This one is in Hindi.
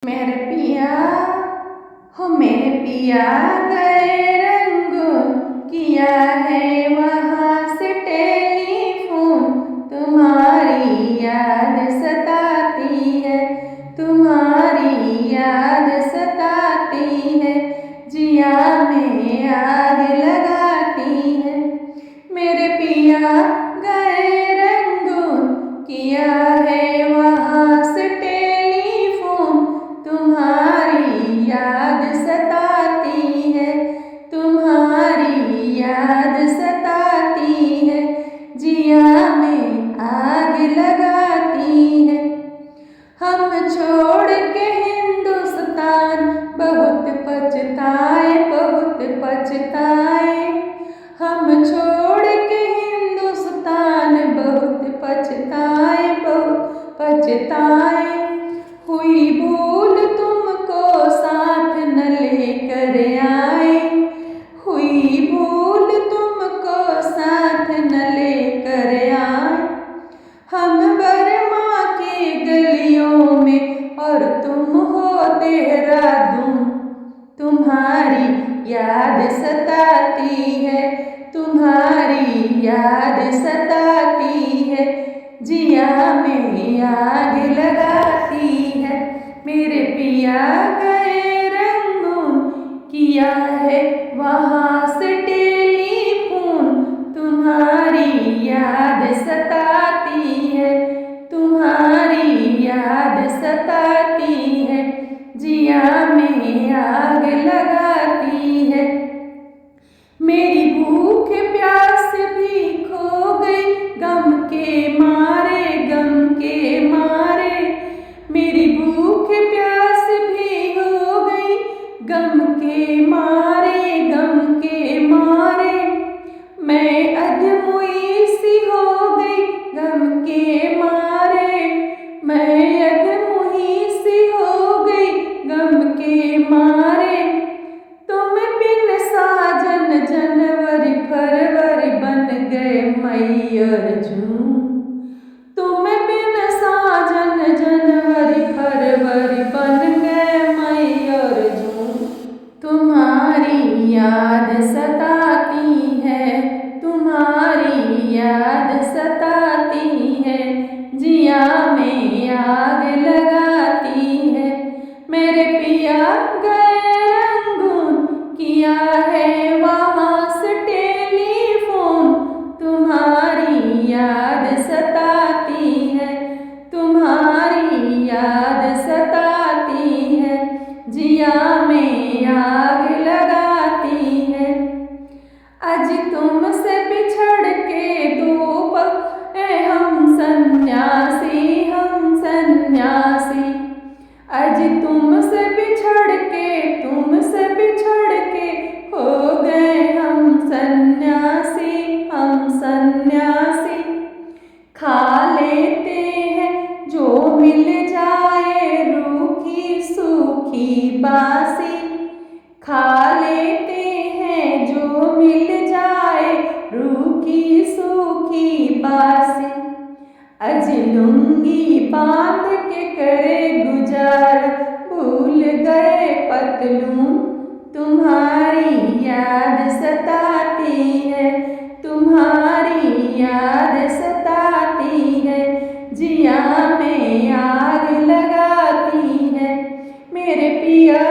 मेरे पिया हो मेरे पिया गए रंगून, किया है वहाँ से टेलीफोन। तुम्हारी याद सताती है, तुम्हारी याद सताती है, जिया में आग लगाती है। मेरे पिया गए रंगून, किया है वहाँ से टेलीफोन। तुम्हारी याद सताती है, तुम्हारी याद सताती है, जिया में आग लगाती है। हम छोड़ के हिंदुस्तान बहुत पछताए, बहुत पछताए। हम छोड़ के हिंदुस्तान बहुत पछताए, बहुत पछताए। हुई भूल तुमको साथ न लेकर आए, हुई भूल तुमको साथ न लेकर आए। हम बर्मा के गलियों में और तुम हो देहरादून। तुम्हारी याद सताती है, तुम्हारी याद सताती है, जिया में आग लगाती है। मेरे पिया गए रंगून, किया है वहाँ से टेलीफोन। तुम्हारी याद सताती है, तुम्हारी याद सताती है, जिया में आग लगाती है। मेरी भूख प्यास भी खो गई गम के मारे, गम के मारे। मेरी भूख प्यास भी हो गई गम के मारे, गम के मारे। मैं अधमुई सी हो गई गम के मारे, मैं अधमुई सी हो गई गम के मारे। तुम बिन साजन जनवरी फरवरी बन गए मई और जून। तुम बिन साजन जनवरी फरवरी बन गए मई और जून। तुम्हारी याद सताती है, तुम्हारी याद सताती है, जिया में आग लगाती है। मेरे पिया गए रंगून, किया है वहाँ से टेलीफोन। तुम्हारी याद सताती है, तुम्हारी याद सताती है, जिया में आग लगाती है। आज तुमसे बिछड़ के दो पल हम सन्यासी, हम सन्यासी। आज तुमसे बिछड़ के हो गए हम सन्यासी, हम सन्यासी। खा लेते हैं जो मिल जाए रूखी सूखी बासी, खा लेते हैं जो मिल जाए रूखी सूखी बासी। अज लुंगी बांध के करे गुजारा, भूल गए पतलून। तुम्हारी याद सताती है, तुम्हारी याद सताती है, जिया में आग लगाती है। मेरे पिया